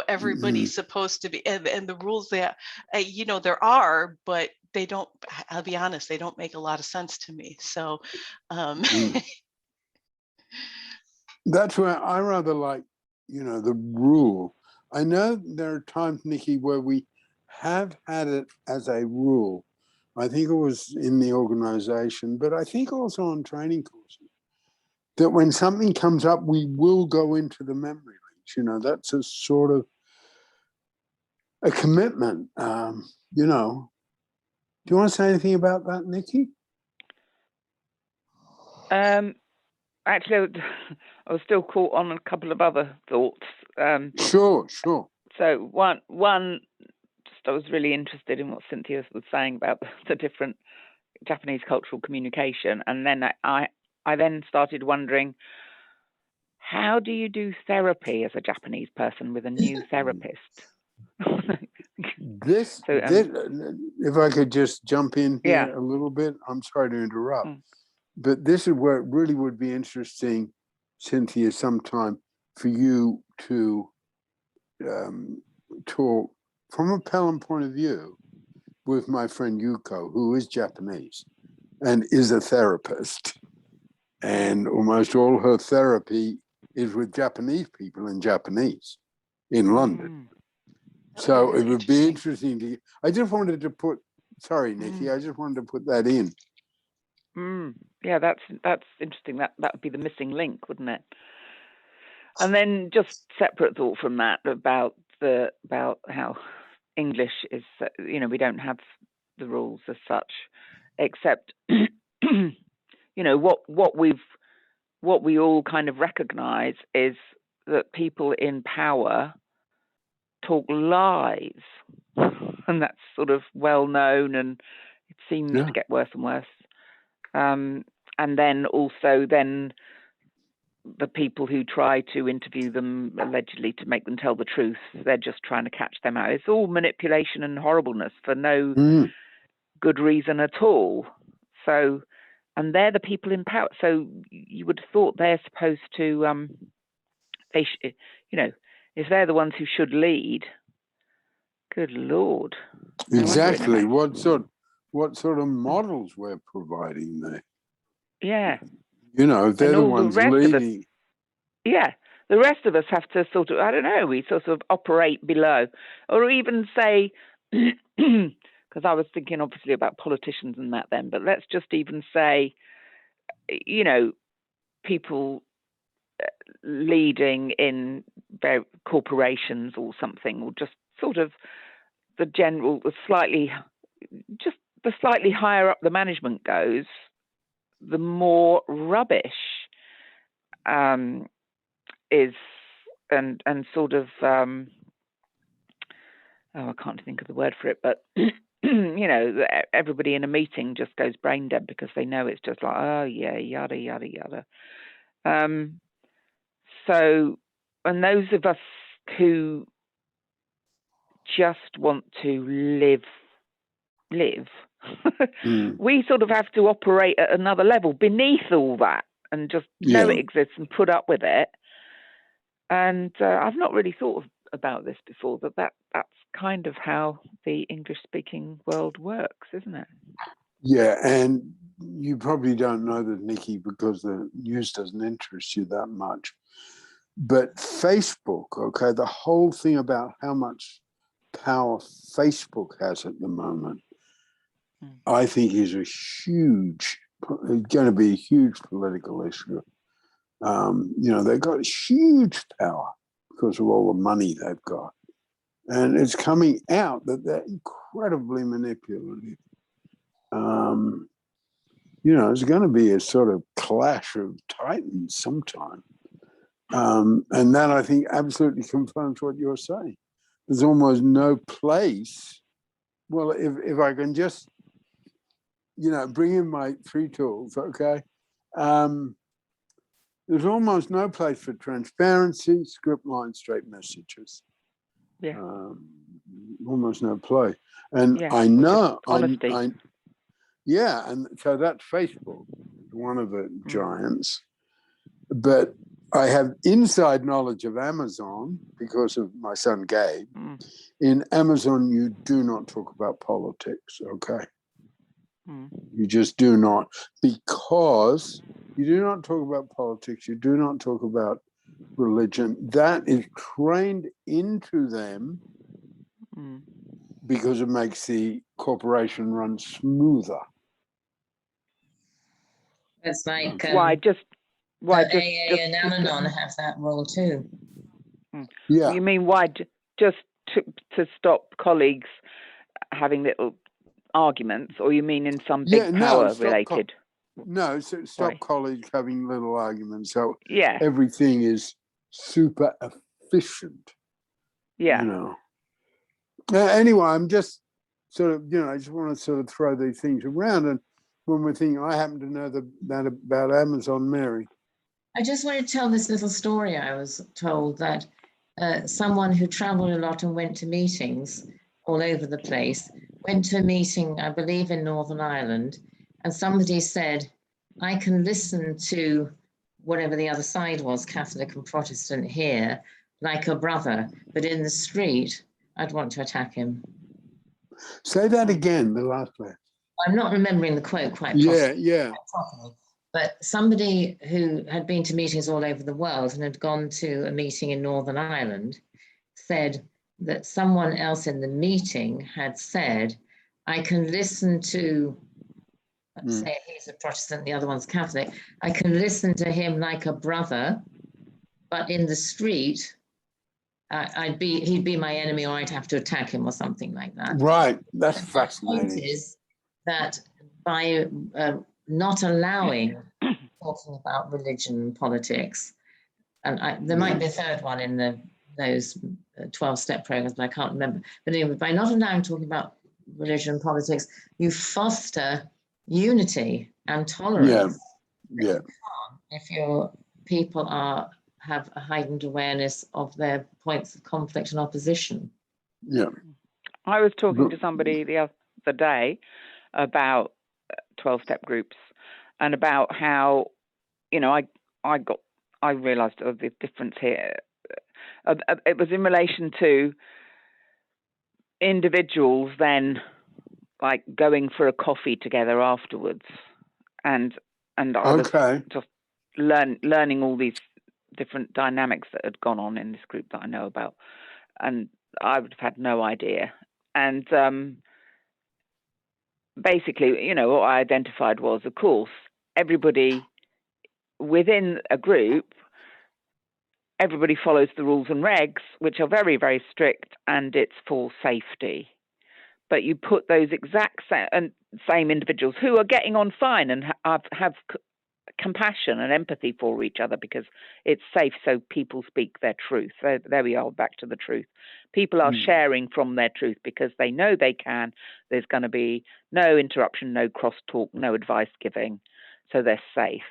Everybody's supposed to be, and the rules that, there are, but they don't, I'll be honest, they don't make a lot of sense to me. So, That's where I rather like, the rule. I know there are times, Nikki, where we have had it as a rule. I think it was in the organization, but I think also on training courses, that when something comes up, we will go into the memory links. That's a sort of a commitment. Do you want to say anything about that, Nikki? Actually, I was still caught on a couple of other thoughts. Sure. So one, just I was really interested in what Cynthia was saying about the different Japanese cultural communication, and then I then started wondering, how do you do therapy as a Japanese person with a new therapist? If I could just jump in here a little bit, I'm sorry to interrupt, but this is where it really would be interesting, Cynthia, sometime for you to talk from a Pelham point of view with my friend Yuko, who is Japanese and is a therapist. And almost all her therapy is with Japanese people in Japanese in London. So it would be interesting to, I just wanted to put, sorry, Nikki, I just wanted to put that in. Yeah, that's interesting. That would be the missing link, wouldn't it? And then just separate thought from that about how English is, we don't have the rules as such, except what we all kind of recognize is that people in power talk lies, and that's sort of well known, and it seems to get worse and worse. And then also the people who try to interview them allegedly to make them tell the truth, they're just trying to catch them out. It's all manipulation and horribleness for no good reason at all. So, and they're the people in power. So you would have thought they're supposed to, if they're the ones who should lead, good Lord. Exactly. What sort of models we're providing there? Yeah. They're the ones leading. The rest of us have to sort of, I don't know, we sort of operate below, or even say, because I was thinking obviously about politicians and that then, but let's just even say, people leading in corporations or something, or just sort of the slightly higher up the management goes, the more rubbish is and sort of I can't think of the word for it, but everybody in a meeting just goes brain dead because they know it's just like, oh yeah, yada yada yada. So, and those of us who just want to live, we sort of have to operate at another level beneath all that and just know it exists and put up with it. And I've not really thought about this before, that's kind of how the English-speaking world works, isn't it? Yeah, and you probably don't know that, Nikki, because the news doesn't interest you that much. But Facebook, the whole thing about how much power Facebook has at the moment, I think is going to be a huge political issue. They've got huge power because of all the money they've got. And it's coming out that they're incredibly manipulative. It's going to be a sort of clash of titans sometime. And that, I think, absolutely confirms what you're saying. There's almost no place. Well, if I can just, bring in my 3 tools, okay? There's almost no place for transparency, script line, straight messages. Yeah. Almost no place. And Yeah. I know, Honesty. and so that's Facebook, one of the giants. But I have inside knowledge of Amazon because of my son Gabe. In Amazon, you do not talk about politics, okay? You just do not, because you do not talk about politics, you do not talk about religion. That is trained into them because it makes the corporation run smoother. It's like Why just AA and Al-Anon have that rule too. Yeah. You mean why just to stop colleagues having little arguments, or you mean in some big power related? No, so stop colleagues having little arguments. So yeah, everything is super efficient. Yeah. Anyway, I'm just sort of, I just want to sort of throw these things around. And when we're thinking, I happen to know that about Amazon, Mary. I just want to tell this little story. I was told that someone who traveled a lot and went to meetings all over the place, went to a meeting, I believe, in Northern Ireland, and somebody said, I can listen to whatever the other side was, Catholic and Protestant here, like a brother, but in the street, I'd want to attack him. Say that again, the last bit. I'm not remembering the quote quite properly. But somebody who had been to meetings all over the world and had gone to a meeting in Northern Ireland said that someone else in the meeting had said, I can listen to, say he's a Protestant, the other one's Catholic, I can listen to him like a brother, but in the street, he'd be my enemy, or I'd have to attack him or something like that. Right, that's fascinating. The point is that by not allowing talking about religion and politics, and there might be a third one in those 12-step programs, but I can't remember. But anyway, by not allowing talking about religion and politics, you foster unity and tolerance. Yeah. If your people have a heightened awareness of their points of conflict and opposition. Yeah. I was talking to somebody the other day about 12-step groups and about how, I realized the difference here. It was in relation to individuals then like going for a coffee together afterwards, and I was just learning all these different dynamics that had gone on in this group that I know about, and I would have had no idea. And basically, what I identified was, of course, everybody within a group, everybody follows the rules and regs, which are very, very strict, and it's for safety. But you put those exact same individuals who are getting on fine and have compassion and empathy for each other because it's safe, so people speak their truth. There we are, back to the truth. People are sharing from their truth because they know they can. There's going to be no interruption, no crosstalk, no advice giving, so they're safe.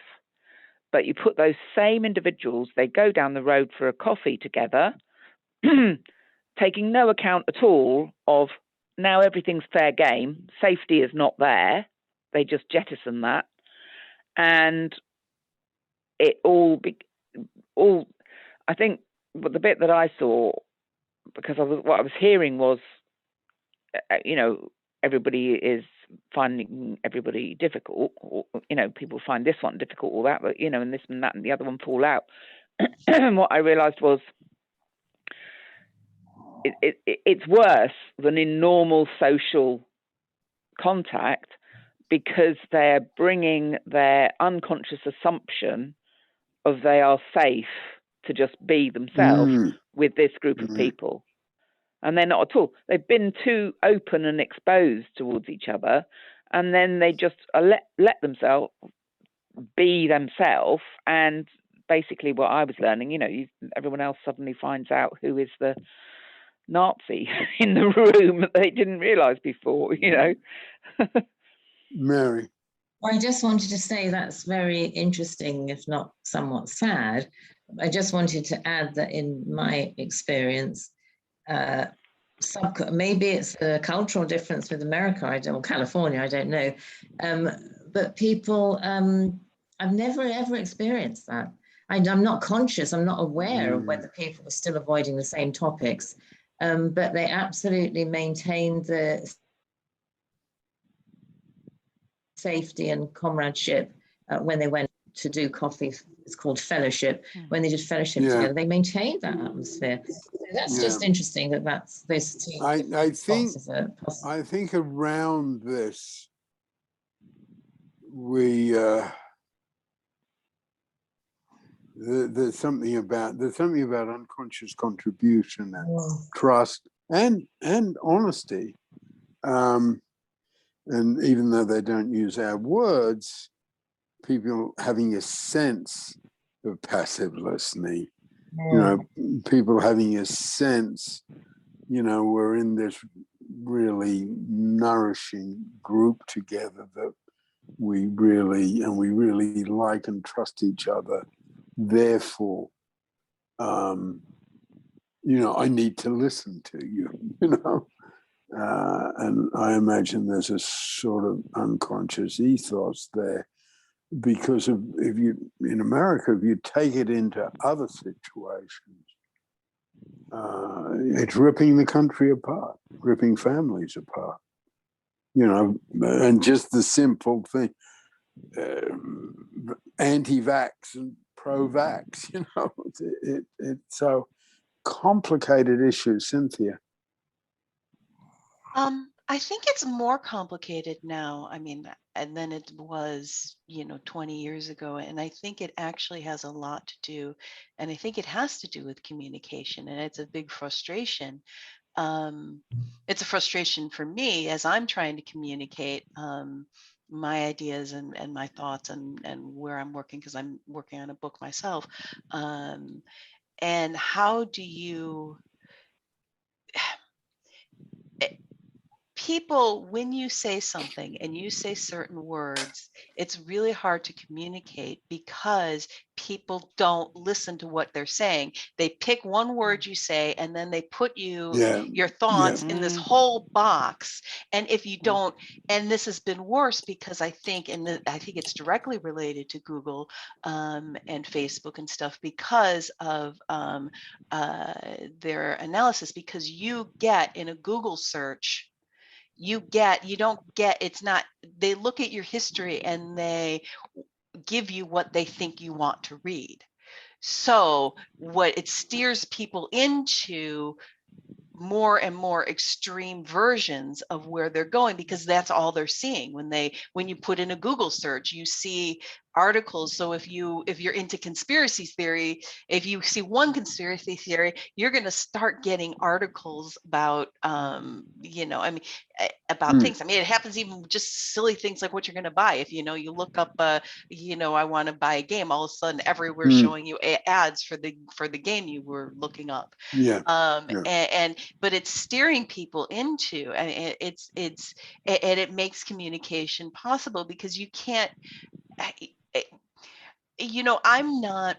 But you put those same individuals, they go down the road for a coffee together, taking no account at all of now everything's fair game. Safety is not there. They just jettison that. And it all, I think the bit that I saw, because what I was hearing was, everybody is finding everybody difficult, or, people find this one difficult or that, but, and this and that and the other one fall out. And what I realized was it's worse than in normal social contact because they're bringing their unconscious assumption of they are safe to just be themselves with this group of people. And they're not at all. They've been too open and exposed towards each other, and then they just let themselves be themselves, and basically what I was learning. You know, everyone else suddenly finds out who is the Nazi in the room that they didn't realize before, you know. Mary. I just wanted to say that's very interesting, if not somewhat sad. I just wanted to add that in my experience, maybe it's a cultural difference with America, or California, I don't know. But people, I've never ever experienced that. I'm not conscious, I'm not aware of whether people are still avoiding the same topics, but they absolutely maintained the safety and comradeship when they went to do coffee. It's called fellowship. When they did fellowship together, they maintained that atmosphere. So that's just interesting that's those two. I think around this, there's something about unconscious contribution and trust and honesty. And even though they don't use our words, people having a sense of passive listening, you know, people having a sense, you know, we're in this really nourishing group together that we really like and trust each other. Therefore, you know, I need to listen to you, you know. And I imagine there's a sort of unconscious ethos there, because if you, in America, if you take it into other situations, it's ripping the country apart, ripping families apart, you know, and just the simple thing, anti-vax and pro-vax, you know, it's so complicated issue, Cynthia. I think it's more complicated now. I mean, and then it was, you know, 20 years ago. And I think it actually has a lot to do, and I think it has to do with communication. And it's a big frustration. It's a frustration for me as I'm trying to communicate my ideas and my thoughts and where I'm working, because I'm working on a book myself. And how do you... People, when you say something and you say certain words, it's really hard to communicate because people don't listen to what they're saying. They pick one word you say and then they put your thoughts in this whole box. And if you don't, and this has been worse because I think, I think it's directly related to Google and Facebook and stuff because of their analysis, because you get in a Google search, they look at your history and they give you what they think you want to read. So what it steers people into more and more extreme versions of where they're going, because that's all they're seeing when you put in a Google search, you see articles. So if you're into conspiracy theory, if you see one conspiracy theory, you're going to start getting articles about you know, I mean, about things. I mean, it happens even just silly things like what you're going to buy. If you know, you look up you know, I want to buy a game, all of a sudden everywhere showing you ads for the game you were looking up. But it's steering people into, and it makes communication possible, because you can't, you know, I'm not,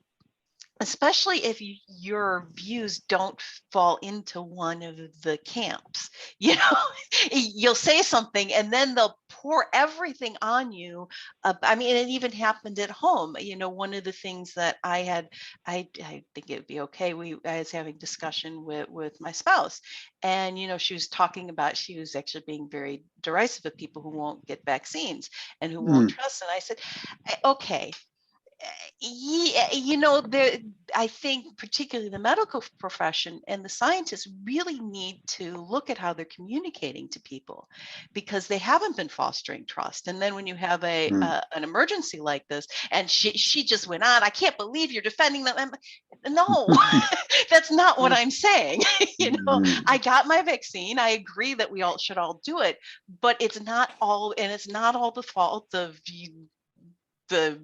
especially if your views don't fall into one of the camps, you know, you'll say something and then they'll pour everything on you. I mean, it even happened at home. You know, one of the things that I think it would be okay. I was having discussion with my spouse, and, you know, she was actually being very derisive of people who won't get vaccines and who won't trust. And I said, okay, yeah, you know, I think particularly the medical profession and the scientists really need to look at how they're communicating to people, because they haven't been fostering trust. And then when you have an emergency like this, and she just went on, I can't believe you're defending them. No, that's not what I'm saying. You know, I got my vaccine. I agree that we all should do it, but it's not all the fault of the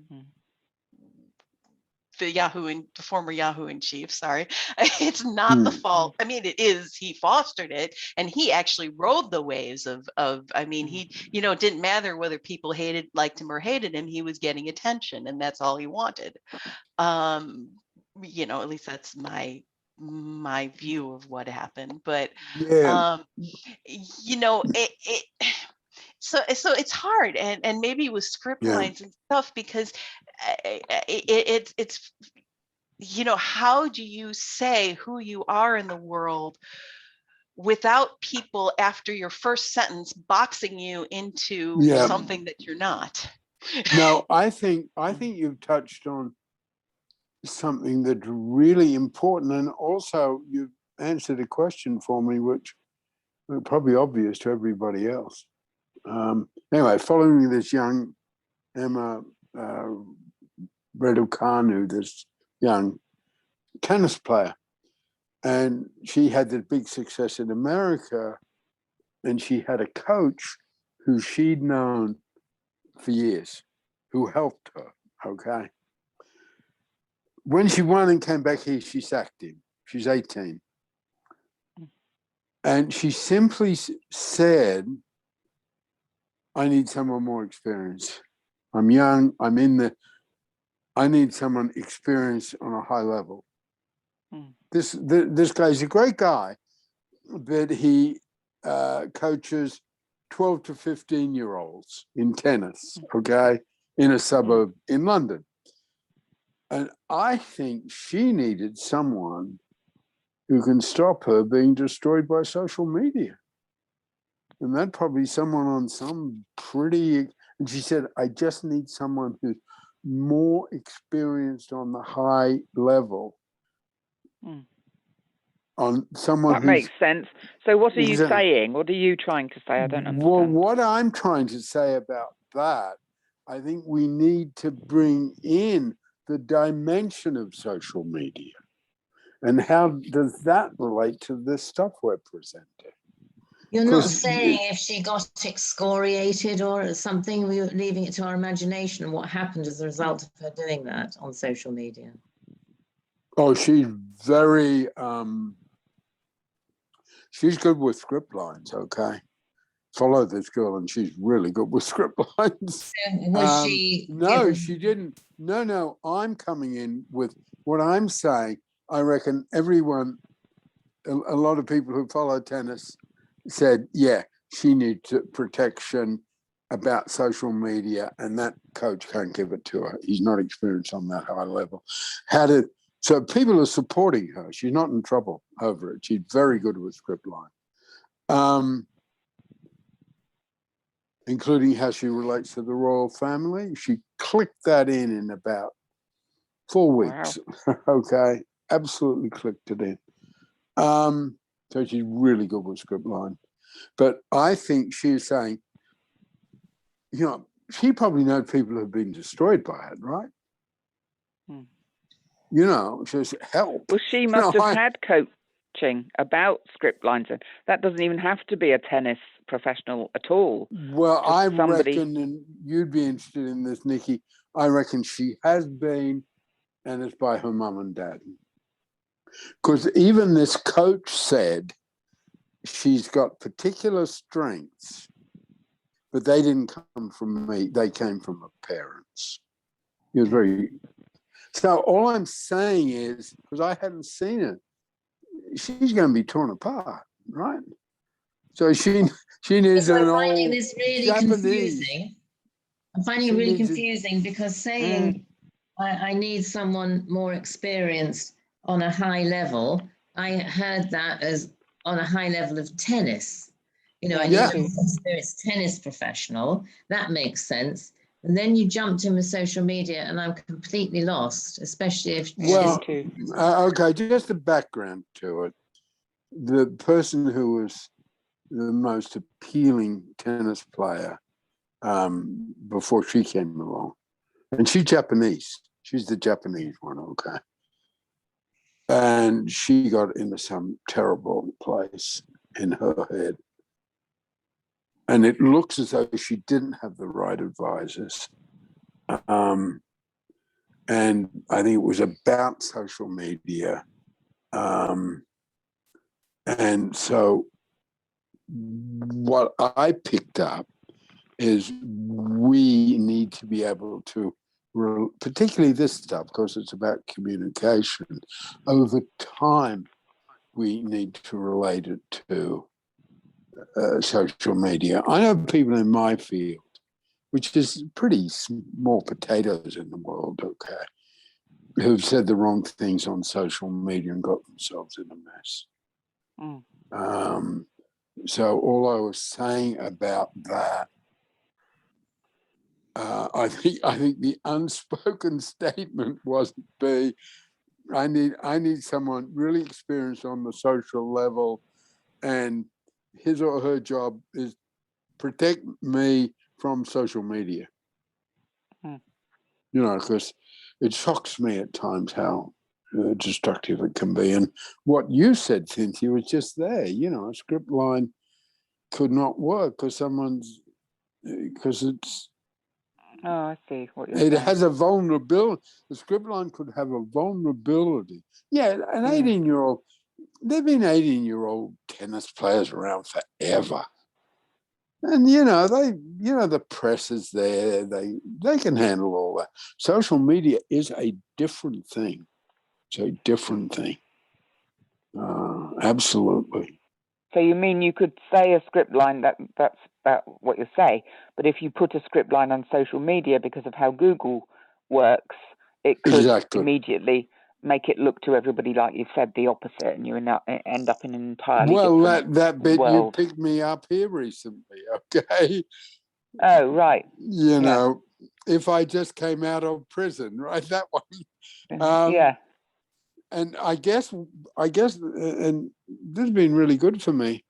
the former Yahoo in chief, sorry, it's not the fault. I mean, it is, he fostered it, and he actually rode the waves of I mean, he, you know, it didn't matter whether people liked him or hated him, he was getting attention, and that's all he wanted. You know, at least that's my view of what happened. But you know, so it's hard, and maybe with script lines and stuff, because it's, you know, how do you say who you are in the world without people after your first sentence boxing you into something that you're not? No, I think you've touched on something that's really important, and also you've answered a question for me which is probably obvious to everybody else. Anyway, following this young Emma Raducanu, this young tennis player, and she had this big success in America, and she had a coach who she'd known for years, who helped her, okay? When she won and came back here, she sacked him. She's 18. And she simply said, I need someone more experienced. I'm young, I need someone experienced on a high level. This guy's a great guy, but he coaches 12 to 15-year-olds in tennis, okay, in a suburb in London. And I think she needed someone who can stop her being destroyed by social media. And that probably someone on some pretty, and she said, I just need someone who's more experienced on the high level. On someone that makes sense. So what are you saying? What are you trying to say? I don't understand. Well, what I'm trying to say about that, I think we need to bring in the dimension of social media. And how does that relate to this stuff we're presenting? You're not saying if she got excoriated or something, we're leaving it to our imagination and what happened as a result of her doing that on social media. Oh, she's very, she's good with script lines, okay? Follow this girl and she's really good with script lines. Was she? No, she didn't. No, I'm coming in with what I'm saying. I reckon everyone, a lot of people who follow tennis said, yeah, she needs protection about social media, and that coach can't give it to her. He's not experienced on that high level. So people are supporting her. She's not in trouble over it. She's very good with script line. Including how she relates to the royal family. She clicked that in about 4 weeks. Wow. Okay, absolutely clicked it in. So she's really good with script line. But I think she's saying, you know, she probably knows people who've been destroyed by it, right? You know, she's help. Well, she must have had coaching about script lines. That doesn't even have to be a tennis professional at all. Well, I reckon, and you'd be interested in this, Nikki, I reckon she has been, and it's by her mum and dad. Because even this coach said she's got particular strengths, but they didn't come from me, they came from her parents. It was very... So all I'm saying is, because I hadn't seen it, she's going to be torn apart, right? So she needs an old this really Japanese. Confusing. I'm finding it really confusing because saying I need someone more experienced on a high level, I heard that as on a high level of tennis. You know, I need an experienced tennis professional. That makes sense. And then you jumped in with social media and I'm completely lost, especially if... Well, okay, just a background to it. The person who was the most appealing tennis player before she came along, and she's Japanese. She's the Japanese one, okay? And she got into some terrible place in her head. And it looks as though she didn't have the right advisors. and I think it was about social media. And so what I picked up is we need to be able to, particularly this stuff, because it's about communication, over time, we need to relate it to social media. I know people in my field, which is pretty small potatoes in the world, okay, who've said the wrong things on social media and got themselves in a mess. So all I was saying about that, I think the unspoken statement was be, I need someone really experienced on the social level, and his or her job is protect me from social media. You know, because it shocks me at times how destructive it can be. And what you said, Cynthia, was just there. You know, a script line could not work because it's. Oh, I see what you're It saying. has a vulnerability. The script line could have a vulnerability. Yeah, an 18-year-old. There've been 18-year-old tennis players around forever. And the press is there. They can handle all that. Social media is a different thing. It's a different thing. Absolutely. So you mean you could say a script line that's about what you say, but if you put a script line on social media because of how Google works, it could immediately make it look to everybody, like you said, the opposite, and you end up in an entirely different that bit world. You picked me up here recently, okay? Oh, right. You know, if I just came out of prison, right? That one. Yeah. And I guess, and this has been really good for me.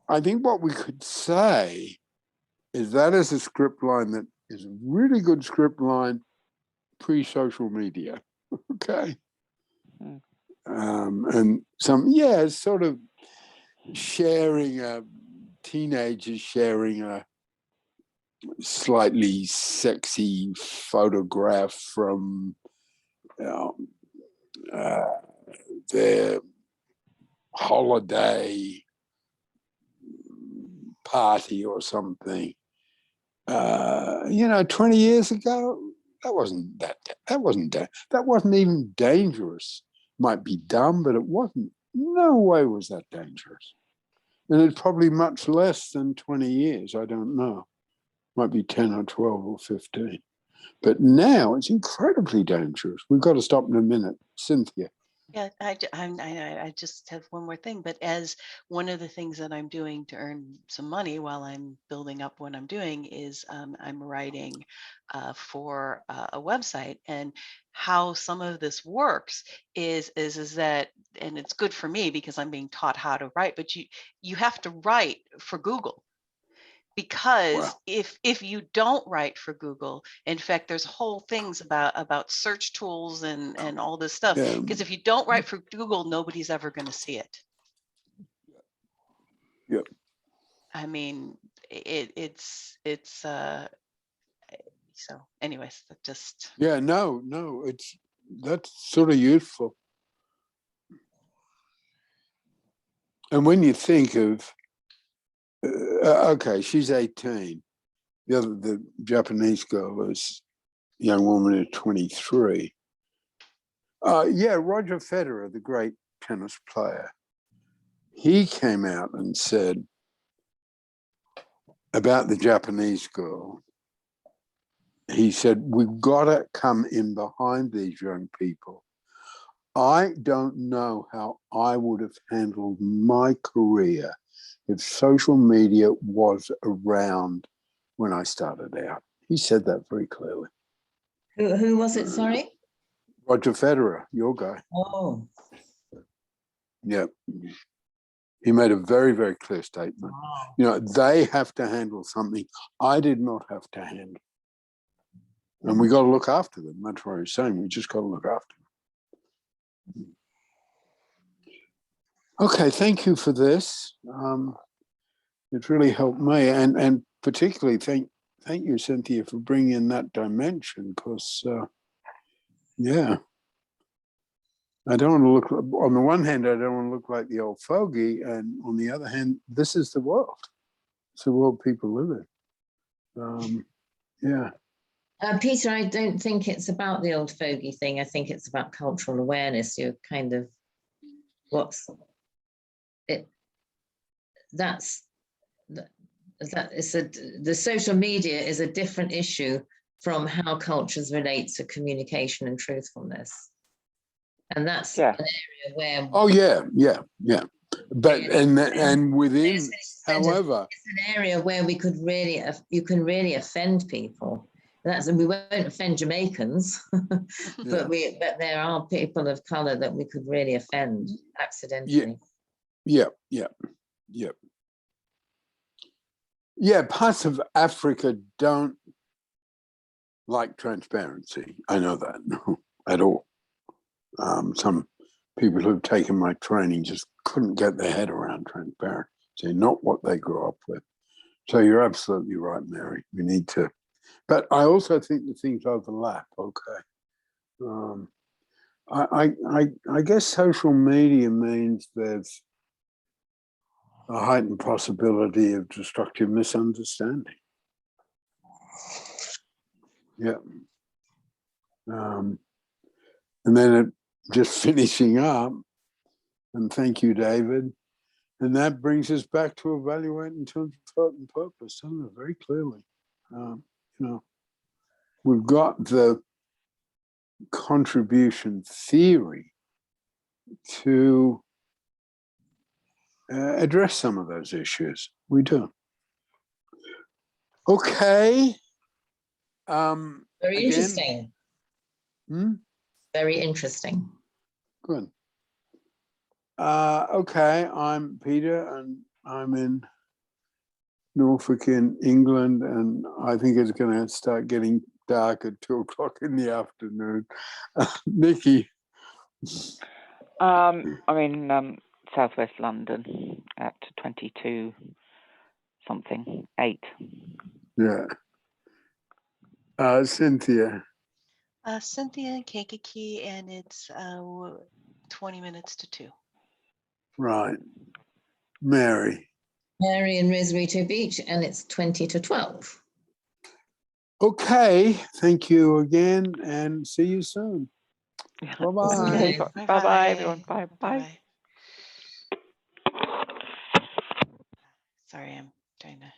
I think what we could say is that is a script line that is a really good script line pre-social media, okay? And sort of teenagers sharing a slightly sexy photograph from their holiday party or something. 20 years ago, that wasn't even dangerous. Might be dumb, but it wasn't. No way was that dangerous. And it's probably much less than 20 years. I don't know. Might be 10 or 12 or 15. But now it's incredibly dangerous. We've got to stop in a minute. Cynthia. Yeah, I just have one more thing. But as one of the things that I'm doing to earn some money while I'm building up what I'm doing is I'm writing for a website, and how some of this works is that, and it's good for me because I'm being taught how to write. But you have to write for Google. Because if you don't write for Google, in fact, there's whole things about search tools and all this stuff. Because if you don't write for Google, nobody's ever going to see it. Yep. I mean, it's so. Anyways, that just. Yeah. No. That's sort of useful. And when you think of, okay, she's 18. The Japanese girl is young woman is 23. Roger Federer, the great tennis player, he came out and said about the Japanese girl, he said, we've got to come in behind these young people. I don't know how I would have handled my career if social media was around when I started out. He said that very clearly. Who was it, sorry? Roger Federer, your guy. Oh. Yeah. He made a very, very clear statement. Wow. They have to handle something I did not have to handle. And we got to look after them. That's what he's saying. We just got to look after them. Okay, thank you for this. It's really helped me. And particularly thank you, Cynthia, for bringing in that dimension, because Yeah. I don't want to look, on the one hand, I don't want to look like the old fogey. And on the other hand, this is the world. It's the world people live in. Yeah. Peter, I don't think it's about the old fogey thing. I think it's about cultural awareness. You're kind of the social media is a different issue from how cultures relate to communication and truthfulness. And that's an area where but and within, however, it's an area where we could really you can really offend people. We won't offend Jamaicans, but there are people of color that we could really offend accidentally. Yeah, parts of Africa don't like transparency. I know that at all. Some people who've taken my training just couldn't get their head around transparency, not what they grew up with. So you're absolutely right, Mary. We need to, but I also think the things overlap. Okay. I guess social media means there's a heightened possibility of destructive misunderstanding. Yeah. And then just finishing up, and thank you, David. And that brings us back to evaluate in terms of thought and purpose, doesn't it? Very clearly. We've got the contribution theory to address some of those issues. We do. Okay. Very interesting. Very interesting. Good. Okay, I'm Peter, and I'm in Norfolk in England, and I think it's going to start getting dark at 2 o'clock in the afternoon. Nikki. I'm in southwest London at 22 something 8. Yeah. Cynthia. Cynthia in Kankakee, and it's 20 minutes to 2. Right. Mary. Mary in Rosarito Beach, and it's 20 to 12. Okay. Thank you again, and see you soon. Bye-bye. Bye-bye, everyone. Bye-bye. Sorry, I'm trying to